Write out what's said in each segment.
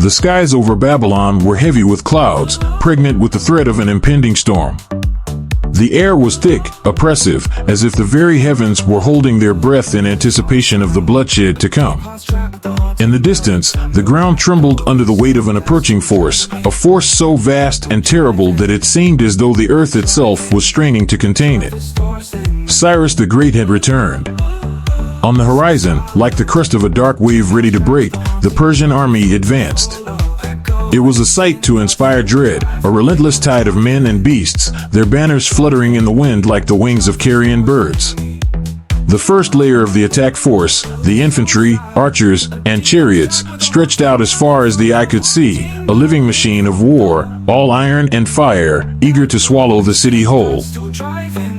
The skies over Babylon were heavy with clouds, pregnant with the threat of an impending storm. The air was thick, oppressive, as if the very heavens were holding their breath in anticipation of the bloodshed to come. In the distance, the ground trembled under the weight of an approaching force, a force so vast and terrible that it seemed as though the earth itself was straining to contain it. Cyrus the Great had returned. On the horizon, like the crest of a dark wave ready to break, the Persian army advanced. It was a sight to inspire dread, a relentless tide of men and beasts, their banners fluttering in the wind like the wings of carrion birds. The first layer of the attack force, the infantry, archers, and chariots, stretched out as far as the eye could see, a living machine of war, all iron and fire, eager to swallow the city whole.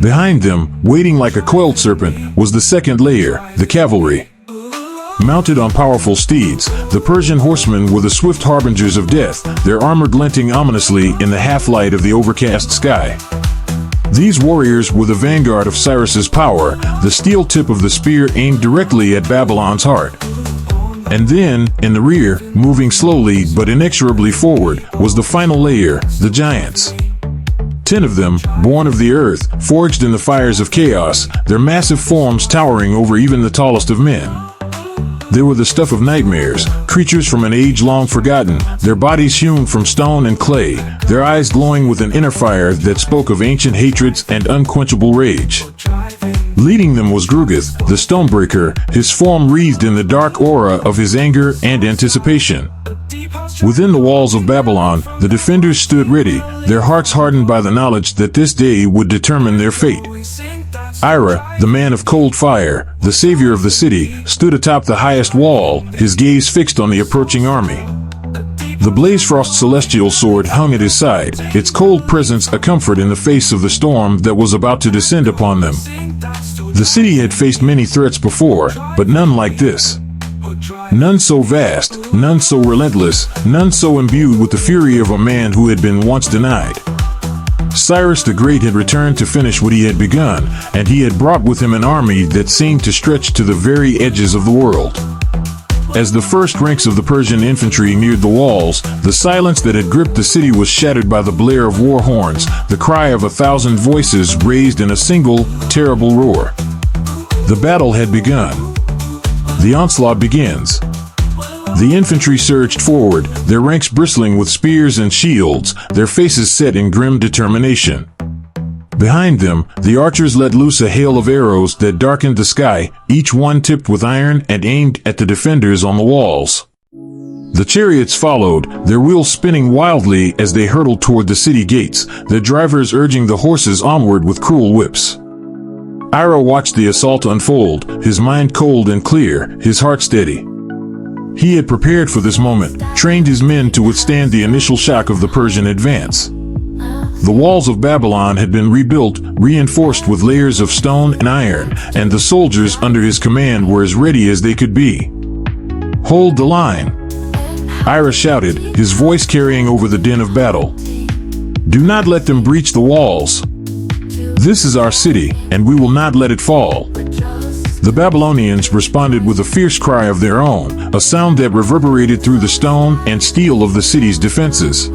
Behind them, waiting like a coiled serpent, was the second layer, the cavalry. Mounted on powerful steeds, the Persian horsemen were the swift harbingers of death, their armor glinting ominously in the half-light of the overcast sky. These warriors were the vanguard of Cyrus's power, the steel tip of the spear aimed directly at Babylon's heart. And then, in the rear, moving slowly but inexorably forward, was the final layer, the giants. 10 of them, born of the earth, forged in the fires of chaos, their massive forms towering over even the tallest of men. They were the stuff of nightmares, creatures from an age long forgotten, their bodies hewn from stone and clay, their eyes glowing with an inner fire that spoke of ancient hatreds and unquenchable rage. Leading them was Gruggith, the Stonebreaker, his form wreathed in the dark aura of his anger and anticipation. Within the walls of Babylon, the defenders stood ready, their hearts hardened by the knowledge that this day would determine their fate. Ira, the man of cold fire, the savior of the city, stood atop the highest wall, his gaze fixed on the approaching army. The Blazefrost celestial sword hung at his side, its cold presence a comfort in the face of the storm that was about to descend upon them. The city had faced many threats before, but none like this. None so vast, none so relentless, none so imbued with the fury of a man who had been once denied. Cyrus the Great had returned to finish what he had begun, and he had brought with him an army that seemed to stretch to the very edges of the world. As the first ranks of the Persian infantry neared the walls, the silence that had gripped the city was shattered by the blare of war horns, the cry of 1,000 voices raised in a single, terrible roar. The battle had begun. The onslaught begins. The infantry surged forward, their ranks bristling with spears and shields, their faces set in grim determination. Behind them, the archers let loose a hail of arrows that darkened the sky, each one tipped with iron and aimed at the defenders on the walls. The chariots followed, their wheels spinning wildly as they hurtled toward the city gates, their drivers urging the horses onward with cruel whips. Ira watched the assault unfold, his mind cold and clear, his heart steady. He had prepared for this moment, trained his men to withstand the initial shock of the Persian advance. The walls of Babylon had been rebuilt, reinforced with layers of stone and iron, and the soldiers under his command were as ready as they could be. "Hold the line!" Ira shouted, his voice carrying over the din of battle. "Do not let them breach the walls. This is our city, and we will not let it fall." The Babylonians responded with a fierce cry of their own, a sound that reverberated through the stone and steel of the city's defenses.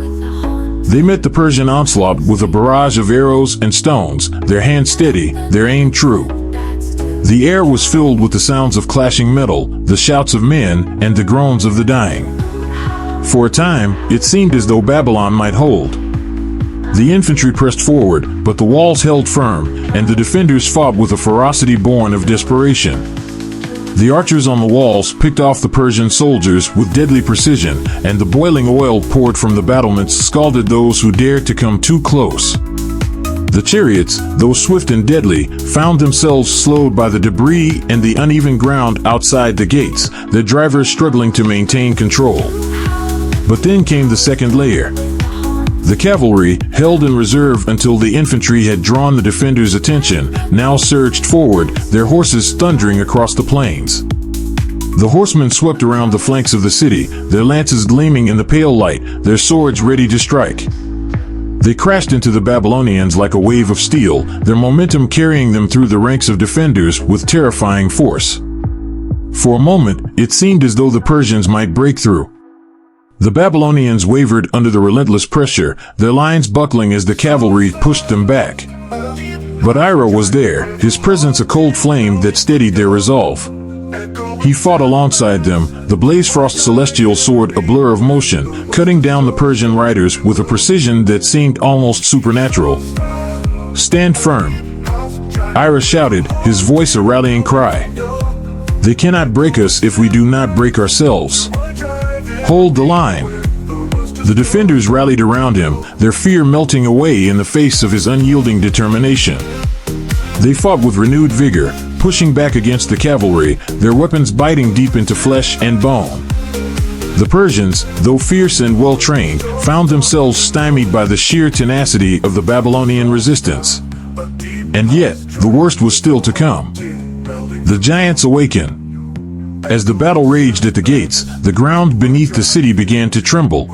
They met the Persian onslaught with a barrage of arrows and stones, their hands steady, their aim true. The air was filled with the sounds of clashing metal, the shouts of men, and the groans of the dying. For a time, it seemed as though Babylon might hold. The infantry pressed forward, but the walls held firm, and the defenders fought with a ferocity born of desperation. The archers on the walls picked off the Persian soldiers with deadly precision, and the boiling oil poured from the battlements scalded those who dared to come too close. The chariots, though swift and deadly, found themselves slowed by the debris and the uneven ground outside the gates, their drivers struggling to maintain control. But then came the second layer. The cavalry, held in reserve until the infantry had drawn the defenders' attention, now surged forward, their horses thundering across the plains. The horsemen swept around the flanks of the city, their lances gleaming in the pale light, their swords ready to strike. They crashed into the Babylonians like a wave of steel, their momentum carrying them through the ranks of defenders with terrifying force. For a moment, it seemed as though the Persians might break through. The Babylonians wavered under the relentless pressure, their lines buckling as the cavalry pushed them back. But Ira was there, his presence a cold flame that steadied their resolve. He fought alongside them, the Blazefrost celestial sword a blur of motion, cutting down the Persian riders with a precision that seemed almost supernatural. "Stand firm," Ira shouted, his voice a rallying cry. "They cannot break us if we do not break ourselves. Hold the line." The defenders rallied around him, their fear melting away in the face of his unyielding determination. They fought with renewed vigor, pushing back against the cavalry, their weapons biting deep into flesh and bone. The Persians, though fierce and well-trained, found themselves stymied by the sheer tenacity of the Babylonian resistance. And yet, the worst was still to come. The giants awakened. As the battle raged at the gates, the ground beneath the city began to tremble.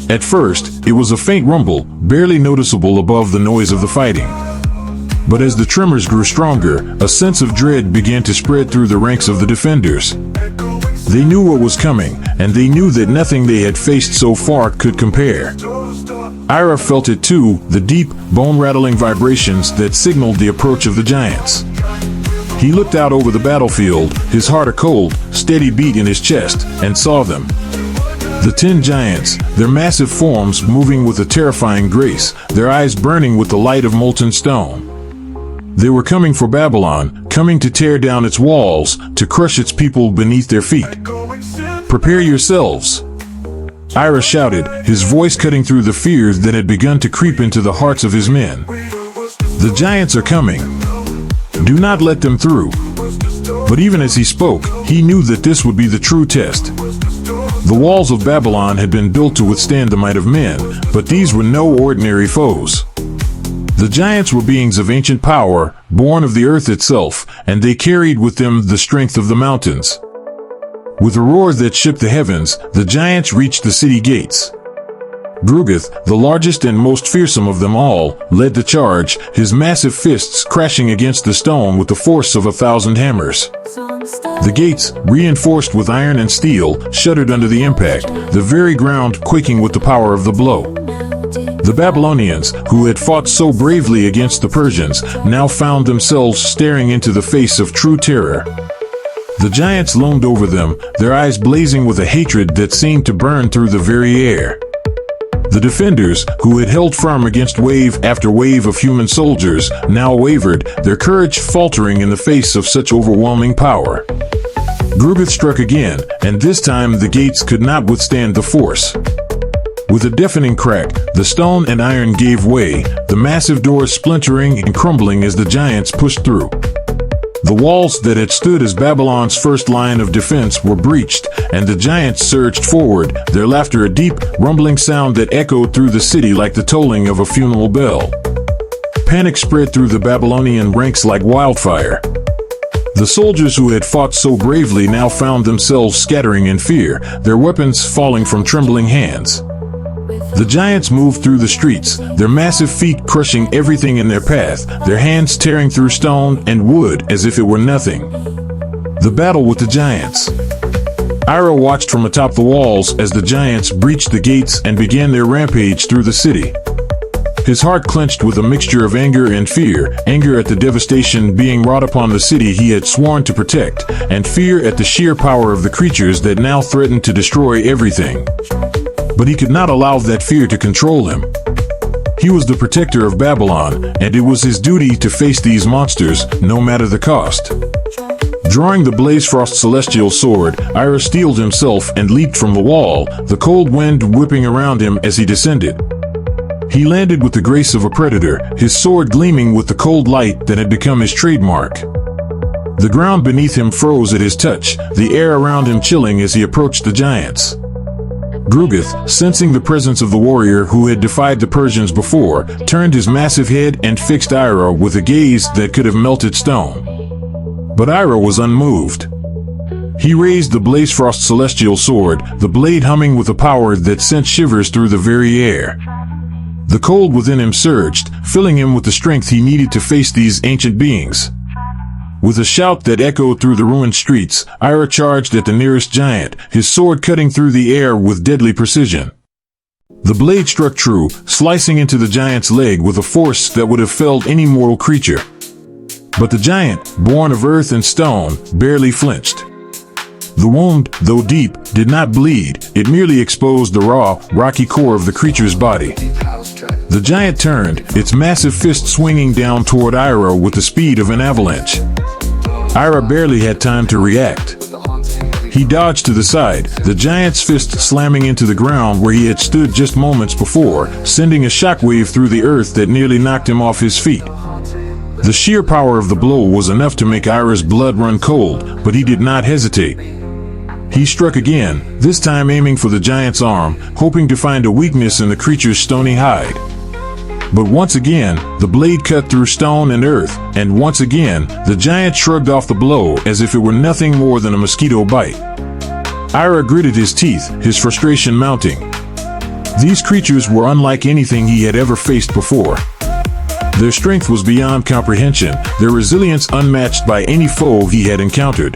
At first, it was a faint rumble, barely noticeable above the noise of the fighting. But as the tremors grew stronger, a sense of dread began to spread through the ranks of the defenders. They knew what was coming, and they knew that nothing they had faced so far could compare. Ira felt it too, the deep, bone-rattling vibrations that signaled the approach of the giants. He looked out over the battlefield, his heart a cold, steady beat in his chest, and saw them. The 10 giants, their massive forms moving with a terrifying grace, their eyes burning with the light of molten stone. They were coming for Babylon, coming to tear down its walls, to crush its people beneath their feet. "Prepare yourselves," Ira shouted, his voice cutting through the fears that had begun to creep into the hearts of his men. "The giants are coming. Do not let them through." But even as he spoke, he knew that this would be the true test. The walls of Babylon had been built to withstand the might of men, but these were no ordinary foes. The giants were beings of ancient power, born of the earth itself, and they carried with them the strength of the mountains. With a roar that shook the heavens, the giants reached the city gates. Gruggith, the largest and most fearsome of them all, led the charge, his massive fists crashing against the stone with the force of 1,000 hammers. The gates, reinforced with iron and steel, shuddered under the impact, the very ground quaking with the power of the blow. The Babylonians, who had fought so bravely against the Persians, now found themselves staring into the face of true terror. The giants loomed over them, their eyes blazing with a hatred that seemed to burn through the very air. The defenders, who had held firm against wave after wave of human soldiers, now wavered, their courage faltering in the face of such overwhelming power. Gruggith struck again, and this time the gates could not withstand the force. With a deafening crack, the stone and iron gave way, the massive doors splintering and crumbling as the giants pushed through. The walls that had stood as Babylon's first line of defense were breached, and the giants surged forward, their laughter a deep, rumbling sound that echoed through the city like the tolling of a funeral bell. Panic spread through the Babylonian ranks like wildfire. The soldiers who had fought so bravely now found themselves scattering in fear, their weapons falling from trembling hands. The giants moved through the streets, their massive feet crushing everything in their path, their hands tearing through stone and wood as if it were nothing. The battle with the giants. Ira watched from atop the walls as the giants breached the gates and began their rampage through the city. His heart clenched with a mixture of anger and fear, anger at the devastation being wrought upon the city he had sworn to protect, and fear at the sheer power of the creatures that now threatened to destroy everything. But he could not allow that fear to control him. He was the protector of Babylon, and it was his duty to face these monsters, no matter the cost. Drawing the Blazefrost celestial sword, Ira steeled himself and leaped from the wall, the cold wind whipping around him as he descended. He landed with the grace of a predator, his sword gleaming with the cold light that had become his trademark. The ground beneath him froze at his touch, the air around him chilling as he approached the giants. Gruggith, sensing the presence of the warrior who had defied the Persians before, turned his massive head and fixed Ira with a gaze that could have melted stone. But Ira was unmoved. He raised the Blazefrost celestial sword, the blade humming with a power that sent shivers through the very air. The cold within him surged, filling him with the strength he needed to face these ancient beings. With a shout that echoed through the ruined streets, Ira charged at the nearest giant, his sword cutting through the air with deadly precision. The blade struck true, slicing into the giant's leg with a force that would have felled any mortal creature. But the giant, born of earth and stone, barely flinched. The wound, though deep, did not bleed. It merely exposed the raw, rocky core of the creature's body. The giant turned, its massive fist swinging down toward Ira with the speed of an avalanche. Ira barely had time to react. He dodged to the side, the giant's fist slamming into the ground where he had stood just moments before, sending a shockwave through the earth that nearly knocked him off his feet. The sheer power of the blow was enough to make Ira's blood run cold, but he did not hesitate. He struck again, this time aiming for the giant's arm, hoping to find a weakness in the creature's stony hide. But once again, the blade cut through stone and earth, and once again, the giant shrugged off the blow as if it were nothing more than a mosquito bite. Ira gritted his teeth, his frustration mounting. These creatures were unlike anything he had ever faced before. Their strength was beyond comprehension, their resilience unmatched by any foe he had encountered.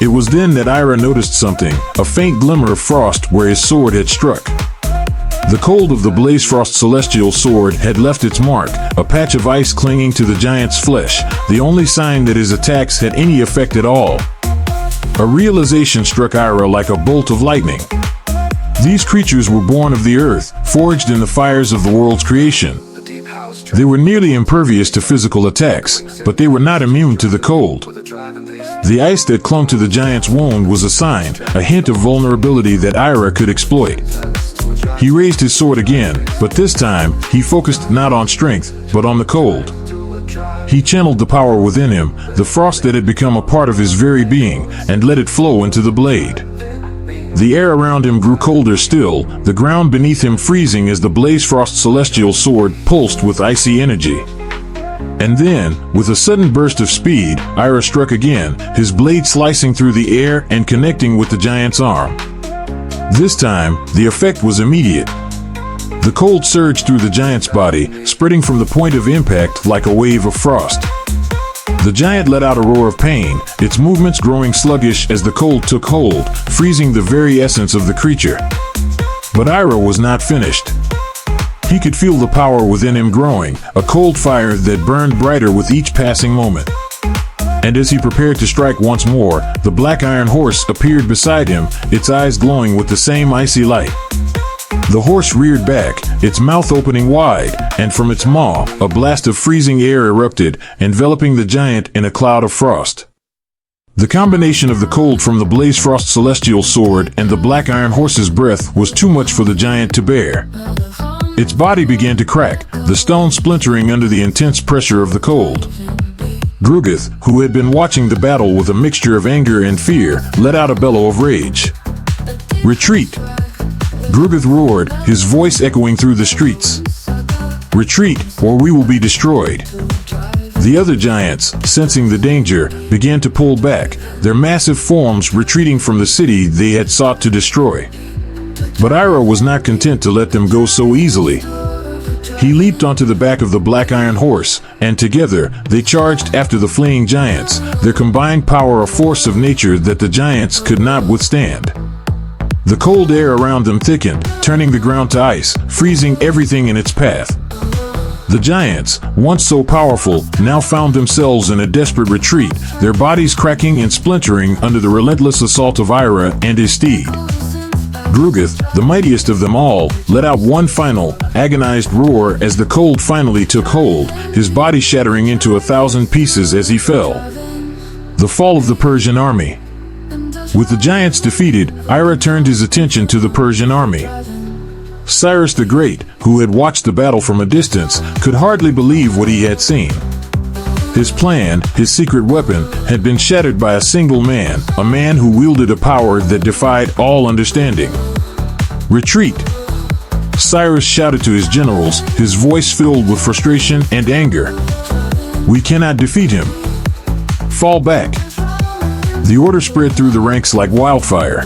It was then that Ira noticed something, a faint glimmer of frost where his sword had struck. The cold of the Blazefrost celestial sword had left its mark, a patch of ice clinging to the giant's flesh, the only sign that his attacks had any effect at all. A realization struck Ira like a bolt of lightning. These creatures were born of the earth, forged in the fires of the world's creation. They were nearly impervious to physical attacks, but they were not immune to the cold. The ice that clung to the giant's wound was a sign, a hint of vulnerability that Ira could exploit. He raised his sword again, but this time, he focused not on strength, but on the cold. He channeled the power within him, the frost that had become a part of his very being, and let it flow into the blade. The air around him grew colder still, the ground beneath him freezing as the Blazefrost celestial sword pulsed with icy energy. And then, with a sudden burst of speed, Ira struck again, his blade slicing through the air and connecting with the giant's arm. This time, the effect was immediate. The cold surged through the giant's body, spreading from the point of impact like a wave of frost. The giant let out a roar of pain, its movements growing sluggish as the cold took hold, freezing the very essence of the creature. But Ira was not finished. He could feel the power within him growing, a cold fire that burned brighter with each passing moment. And as he prepared to strike once more, the black iron horse appeared beside him, its eyes glowing with the same icy light. The horse reared back, its mouth opening wide, and from its maw, a blast of freezing air erupted, enveloping the giant in a cloud of frost. The combination of the cold from the Blazefrost celestial sword and the black iron horse's breath was too much for the giant to bear. Its body began to crack, the stone splintering under the intense pressure of the cold. Gruggith, who had been watching the battle with a mixture of anger and fear, let out a bellow of rage. "Retreat!" Gruggith roared, his voice echoing through the streets. "Retreat, or we will be destroyed." The other giants, sensing the danger, began to pull back, their massive forms retreating from the city they had sought to destroy. But Ira was not content to let them go so easily. He leaped onto the back of the black iron horse, and together, they charged after the fleeing giants, their combined power a force of nature that the giants could not withstand. The cold air around them thickened, turning the ground to ice, freezing everything in its path. The giants, once so powerful, now found themselves in a desperate retreat, their bodies cracking and splintering under the relentless assault of Ira and his steed. Gruggith, the mightiest of them all, let out one final, agonized roar as the cold finally took hold, his body shattering into 1,000 pieces as he fell. The fall of the Persian army. With the giants defeated, Ira turned his attention to the Persian army. Cyrus the Great, who had watched the battle from a distance, could hardly believe what he had seen. His plan, his secret weapon, had been shattered by a single man, a man who wielded a power that defied all understanding. "Retreat!" Cyrus shouted to his generals, his voice filled with frustration and anger. "We cannot defeat him. Fall back." The order spread through the ranks like wildfire.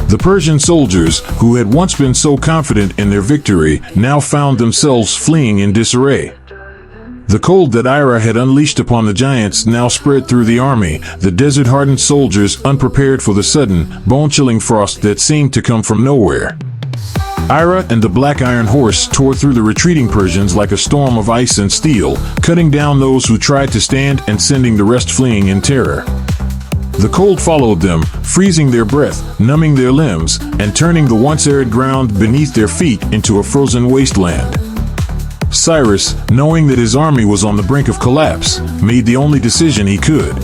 The Persian soldiers, who had once been so confident in their victory, now found themselves fleeing in disarray. The cold that Ira had unleashed upon the giants now spread through the army, the desert-hardened soldiers unprepared for the sudden, bone-chilling frost that seemed to come from nowhere. Ira and the Black Iron Horse tore through the retreating Persians like a storm of ice and steel, cutting down those who tried to stand and sending the rest fleeing in terror. The cold followed them, freezing their breath, numbing their limbs, and turning the once arid ground beneath their feet into a frozen wasteland. Cyrus, knowing that his army was on the brink of collapse, made the only decision he could.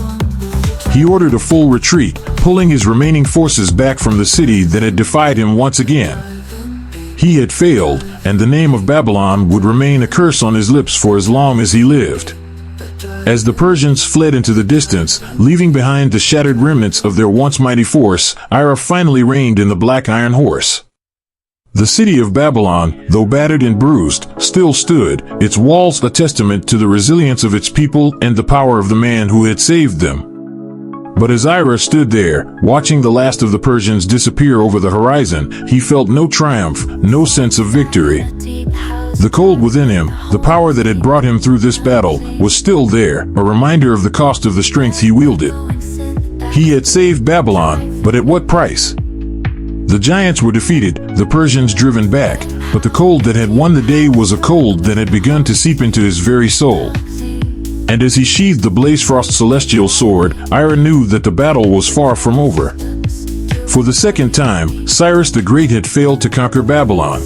He ordered a full retreat, pulling his remaining forces back from the city that had defied him once again. He had failed, and the name of Babylon would remain a curse on his lips for as long as he lived. As the Persians fled into the distance, leaving behind the shattered remnants of their once mighty force, Ira finally reigned in the Black Iron Horse. The city of Babylon, though battered and bruised, still stood, its walls a testament to the resilience of its people and the power of the man who had saved them. But as Ira stood there, watching the last of the Persians disappear over the horizon, he felt no triumph, no sense of victory. The cold within him, the power that had brought him through this battle, was still there, a reminder of the cost of the strength he wielded. He had saved Babylon, but at what price? The giants were defeated, the Persians driven back, but the cold that had won the day was a cold that had begun to seep into his very soul. And as he sheathed the Blazefrost celestial sword, Ira knew that the battle was far from over. For the second time, Cyrus the Great had failed to conquer Babylon.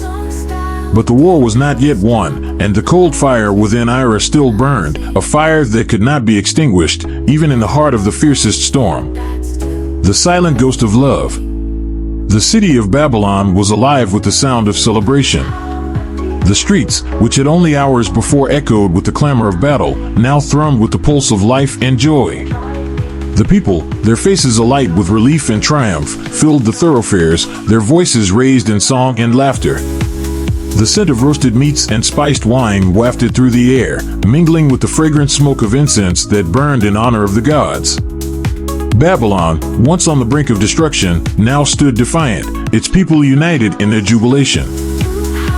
But the war was not yet won, and the cold fire within Ira still burned, a fire that could not be extinguished, even in the heart of the fiercest storm. The silent ghost of love. The city of Babylon was alive with the sound of celebration. The streets, which had only hours before echoed with the clamor of battle, now thrummed with the pulse of life and joy. The people, their faces alight with relief and triumph, filled the thoroughfares, their voices raised in song and laughter. The scent of roasted meats and spiced wine wafted through the air, mingling with the fragrant smoke of incense that burned in honor of the gods. Babylon, once on the brink of destruction, now stood defiant, its people united in their jubilation.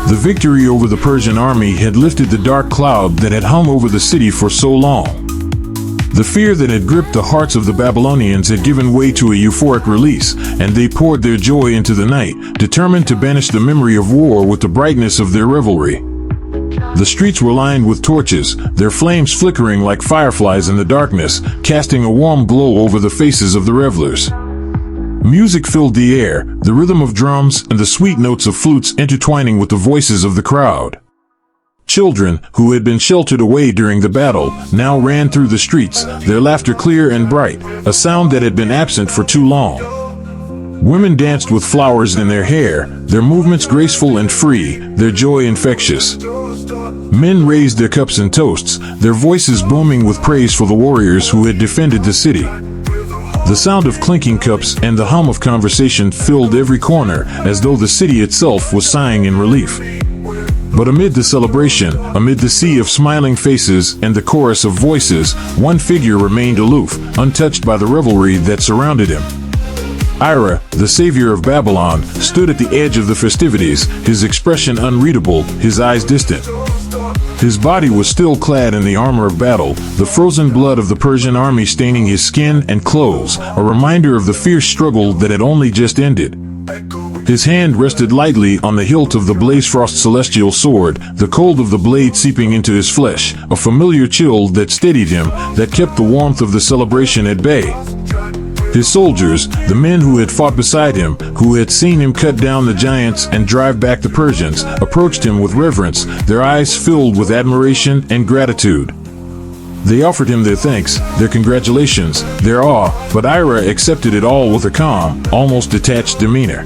The victory over the Persian army had lifted the dark cloud that had hung over the city for so long. The fear that had gripped the hearts of the Babylonians had given way to a euphoric release, and they poured their joy into the night, determined to banish the memory of war with the brightness of their revelry. The streets were lined with torches, their flames flickering like fireflies in the darkness, casting a warm glow over the faces of the revelers. Music filled the air, the rhythm of drums and the sweet notes of flutes intertwining with the voices of the crowd. Children, who had been sheltered away during the battle, now ran through the streets, their laughter clear and bright, a sound that had been absent for too long. Women danced with flowers in their hair, their movements graceful and free, their joy infectious. Men raised their cups and toasts, their voices booming with praise for the warriors who had defended the city. The sound of clinking cups and the hum of conversation filled every corner, as though the city itself was sighing in relief. But amid the celebration, amid the sea of smiling faces and the chorus of voices, one figure remained aloof, untouched by the revelry that surrounded him. Ira, the savior of Babylon, stood at the edge of the festivities, his expression unreadable, his eyes distant. His body was still clad in the armor of battle, the frozen blood of the Persian army staining his skin and clothes, a reminder of the fierce struggle that had only just ended. His hand rested lightly on the hilt of the Blazefrost celestial sword, the cold of the blade seeping into his flesh, a familiar chill that steadied him, that kept the warmth of the celebration at bay. His soldiers, the men who had fought beside him, who had seen him cut down the giants and drive back the Persians, approached him with reverence, their eyes filled with admiration and gratitude. They offered him their thanks, their congratulations, their awe, but Ira accepted it all with a calm, almost detached demeanor.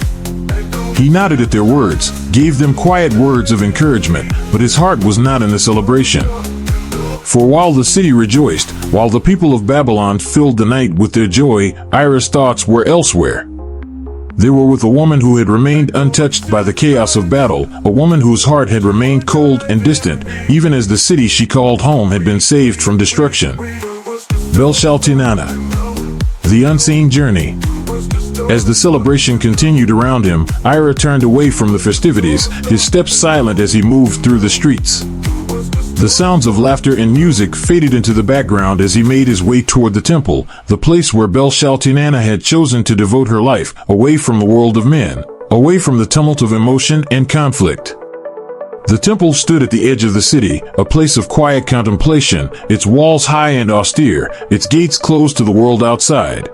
He nodded at their words, gave them quiet words of encouragement, but his heart was not in the celebration. For while the city rejoiced, while the people of Babylon filled the night with their joy, Ira's thoughts were elsewhere. They were with a woman who had remained untouched by the chaos of battle, a woman whose heart had remained cold and distant, even as the city she called home had been saved from destruction. Belshaltinana. The Unseen Journey. As the celebration continued around him, Ira turned away from the festivities, his steps silent as he moved through the streets. The sounds of laughter and music faded into the background as he made his way toward the temple, the place where Belshazzar had chosen to devote her life, away from the world of men, away from the tumult of emotion and conflict. The temple stood at the edge of the city, a place of quiet contemplation, its walls high and austere, its gates closed to the world outside.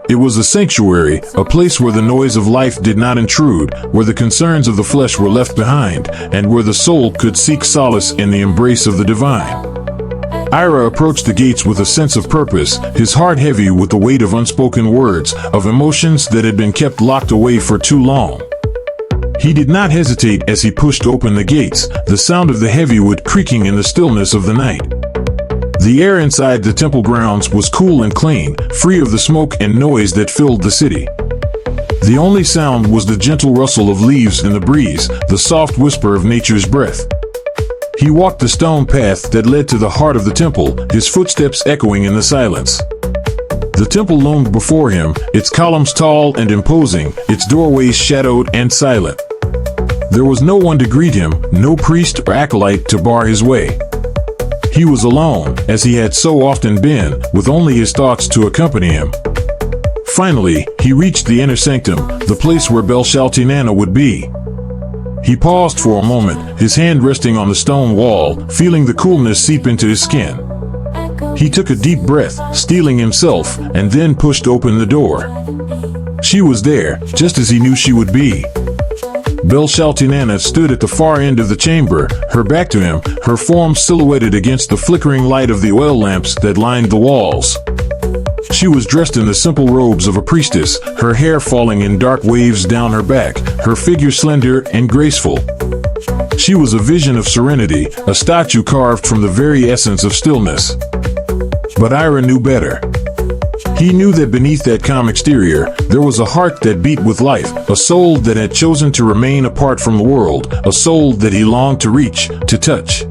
It was a sanctuary, a place where the noise of life did not intrude, where the concerns of the flesh were left behind, and where the soul could seek solace in the embrace of the divine. Ira approached the gates with a sense of purpose, his heart heavy with the weight of unspoken words, of emotions that had been kept locked away for too long. He did not hesitate as he pushed open the gates, the sound of the heavy wood creaking in the stillness of the night. The air inside the temple grounds was cool and clean, free of the smoke and noise that filled the city. The only sound was the gentle rustle of leaves in the breeze, the soft whisper of nature's breath. He walked the stone path that led to the heart of the temple, his footsteps echoing in the silence. The temple loomed before him, its columns tall and imposing, its doorways shadowed and silent. There was no one to greet him, no priest or acolyte to bar his way. He was alone, as he had so often been, with only his thoughts to accompany him. Finally, he reached the inner sanctum, the place where Belshazzar would be. He paused for a moment, his hand resting on the stone wall, feeling the coolness seep into his skin. He took a deep breath, steeling himself, and then pushed open the door. She was there, just as he knew she would be. Belshazzar stood at the far end of the chamber, her back to him, her form silhouetted against the flickering light of the oil lamps that lined the walls. She was dressed in the simple robes of a priestess, her hair falling in dark waves down her back, her figure slender and graceful. She was a vision of serenity, a statue carved from the very essence of stillness. But Ira knew better. He knew that beneath that calm exterior, there was a heart that beat with life, a soul that had chosen to remain apart from the world, a soul that he longed to reach, to touch.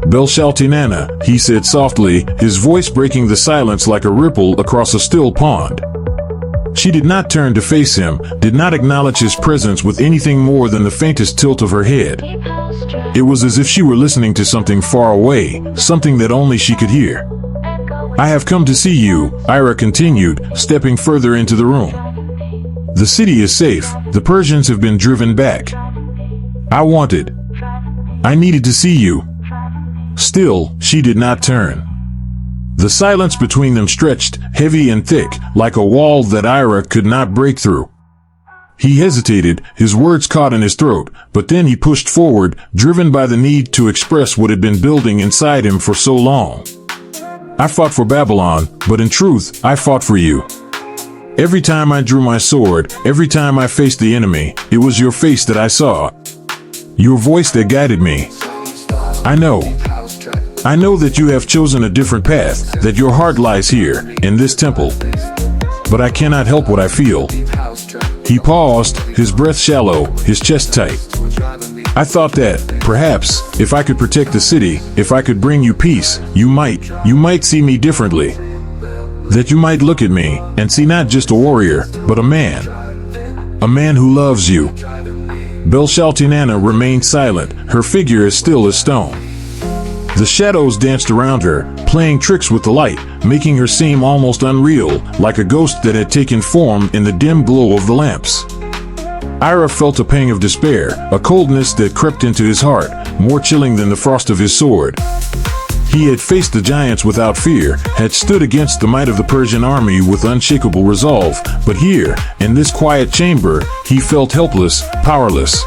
Belshazzar, he said softly, his voice breaking the silence like a ripple across a still pond. She did not turn to face him, did not acknowledge his presence with anything more than the faintest tilt of her head. It was as if she were listening to something far away, something that only she could hear. I have come to see you, Ira continued, stepping further into the room. The city is safe, the Persians have been driven back. I needed to see you. Still, she did not turn. The silence between them stretched, heavy and thick, like a wall that Ira could not break through. He hesitated, his words caught in his throat, but then he pushed forward, driven by the need to express what had been building inside him for so long. I fought for Babylon, but in truth, I fought for you. Every time I drew my sword, every time I faced the enemy, it was your face that I saw. Your voice that guided me. I know that you have chosen a different path, that your heart lies here, in this temple. But I cannot help what I feel. He paused, his breath shallow, his chest tight. I thought that, perhaps, if I could protect the city, if I could bring you peace, you might see me differently. That you might look at me, and see not just a warrior, but a man. A man who loves you. Belshazzar remained silent, her figure as still as stone. The shadows danced around her, playing tricks with the light, making her seem almost unreal, like a ghost that had taken form in the dim glow of the lamps. Ira felt a pang of despair, a coldness that crept into his heart, more chilling than the frost of his sword. He had faced the giants without fear, had stood against the might of the Persian army with unshakable resolve, but here, in this quiet chamber, he felt helpless, powerless.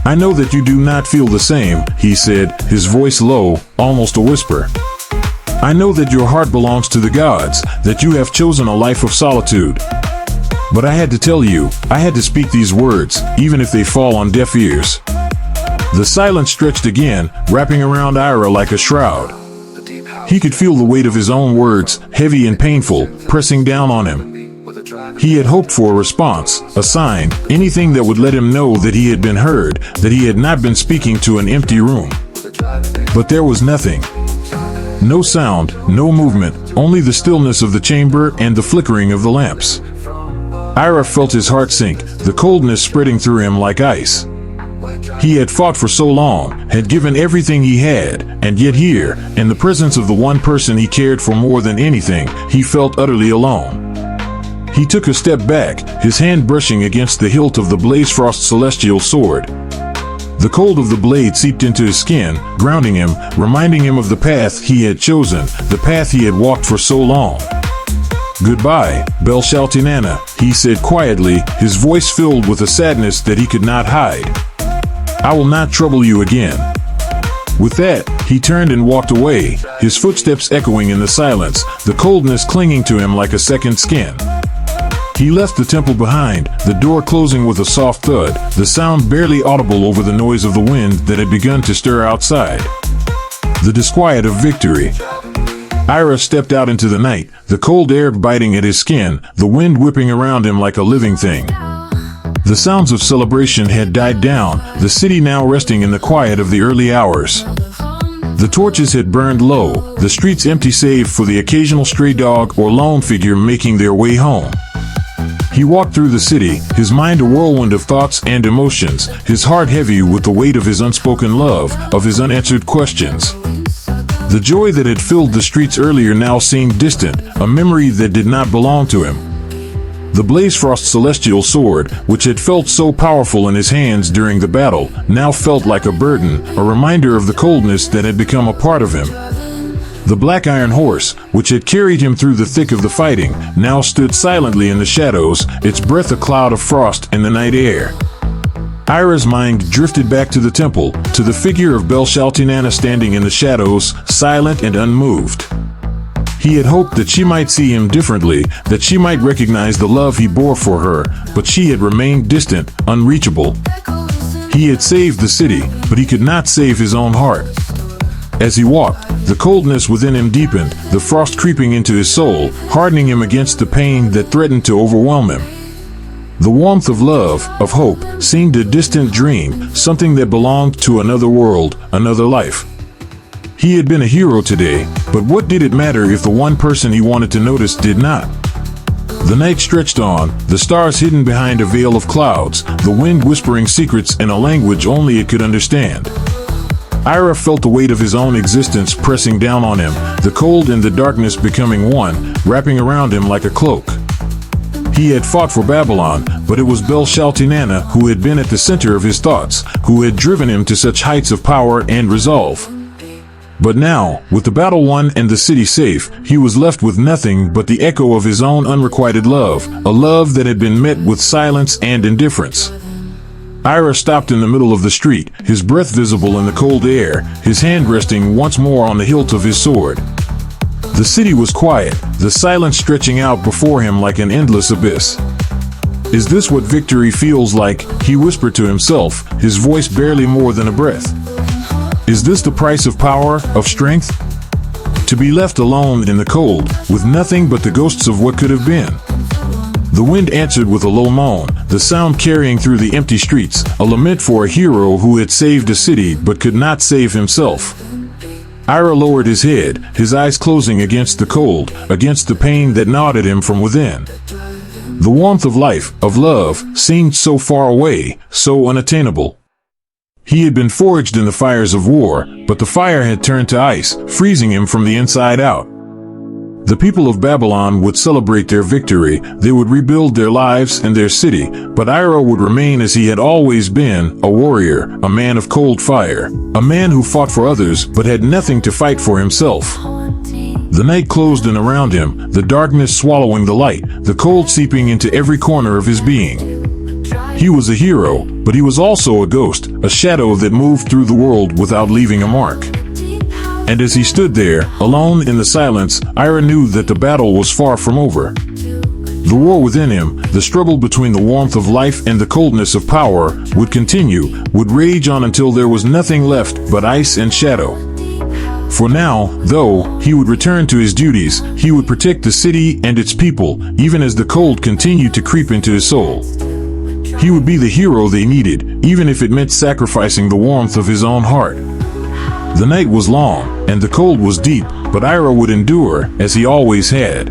I know that you do not feel the same, he said, his voice low, almost a whisper. I know that your heart belongs to the gods, that you have chosen a life of solitude. But I had to tell you, I had to speak these words, even if they fall on deaf ears. The silence stretched again, wrapping around Ira like a shroud. He could feel the weight of his own words, heavy and painful, pressing down on him. He had hoped for a response, a sign, anything that would let him know that he had been heard, that he had not been speaking to an empty room. But there was nothing. No sound, no movement, only the stillness of the chamber and the flickering of the lamps. Ira felt his heart sink, the coldness spreading through him like ice. He had fought for so long, had given everything he had, and yet here, in the presence of the one person he cared for more than anything, he felt utterly alone. He took a step back, his hand brushing against the hilt of the Blazefrost celestial sword. The cold of the blade seeped into his skin, grounding him, reminding him of the path he had chosen, the path he had walked for so long. "Goodbye, Belshaltinana," he said quietly, his voice filled with a sadness that he could not hide. "I will not trouble you again." With that, he turned and walked away, his footsteps echoing in the silence, the coldness clinging to him like a second skin. He left the temple behind, the door closing with a soft thud, the sound barely audible over the noise of the wind that had begun to stir outside. The disquiet of victory. Ira stepped out into the night, the cold air biting at his skin, the wind whipping around him like a living thing. The sounds of celebration had died down, the city now resting in the quiet of the early hours. The torches had burned low, the streets empty save for the occasional stray dog or lone figure making their way home. He walked through the city, his mind a whirlwind of thoughts and emotions, his heart heavy with the weight of his unspoken love, of his unanswered questions. The joy that had filled the streets earlier now seemed distant, a memory that did not belong to him. The Blazefrost celestial sword, which had felt so powerful in his hands during the battle, now felt like a burden, a reminder of the coldness that had become a part of him. The black iron horse, which had carried him through the thick of the fighting, now stood silently in the shadows, its breath a cloud of frost in the night air. Ira's mind drifted back to the temple, to the figure of Belshaltinana standing in the shadows, silent and unmoved. He had hoped that she might see him differently, that she might recognize the love he bore for her, but she had remained distant, unreachable. He had saved the city, but he could not save his own heart. As he walked, the coldness within him deepened, the frost creeping into his soul, hardening him against the pain that threatened to overwhelm him. The warmth of love, of hope, seemed a distant dream, something that belonged to another world, another life. He had been a hero today, but what did it matter if the one person he wanted to notice did not? The night stretched on, the stars hidden behind a veil of clouds, the wind whispering secrets in a language only it could understand. Ira felt the weight of his own existence pressing down on him, the cold and the darkness becoming one, wrapping around him like a cloak. He had fought for Babylon, but it was Belshaltinana who had been at the center of his thoughts, who had driven him to such heights of power and resolve. But now, with the battle won and the city safe, he was left with nothing but the echo of his own unrequited love, a love that had been met with silence and indifference. Ira stopped in the middle of the street, his breath visible in the cold air, his hand resting once more on the hilt of his sword. The city was quiet, the silence stretching out before him like an endless abyss. "Is this what victory feels like?" he whispered to himself, his voice barely more than a breath. "Is this the price of power, of strength? To be left alone in the cold, with nothing but the ghosts of what could have been." The wind answered with a low moan, the sound carrying through the empty streets, a lament for a hero who had saved a city but could not save himself. Ira lowered his head, his eyes closing against the cold, against the pain that gnawed at him from within. The warmth of life, of love, seemed so far away, so unattainable. He had been forged in the fires of war, but the fire had turned to ice, freezing him from the inside out. The people of Babylon would celebrate their victory, they would rebuild their lives and their city, but Ira would remain as he had always been, a warrior, a man of cold fire, a man who fought for others but had nothing to fight for himself. The night closed in around him, the darkness swallowing the light, the cold seeping into every corner of his being. He was a hero, but he was also a ghost, a shadow that moved through the world without leaving a mark. And as he stood there, alone in the silence, Ira knew that the battle was far from over. The war within him, the struggle between the warmth of life and the coldness of power, would continue, would rage on until there was nothing left but ice and shadow. For now, though, he would return to his duties, he would protect the city and its people, even as the cold continued to creep into his soul. He would be the hero they needed, even if it meant sacrificing the warmth of his own heart. The night was long, and the cold was deep, but Ira would endure, as he always had.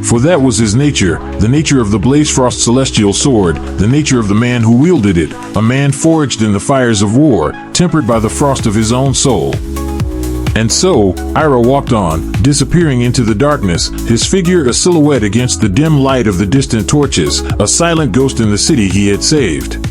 For that was his nature, the nature of the Blazefrost celestial sword, the nature of the man who wielded it, a man forged in the fires of war, tempered by the frost of his own soul. And so, Ira walked on, disappearing into the darkness, his figure a silhouette against the dim light of the distant torches, a silent ghost in the city he had saved.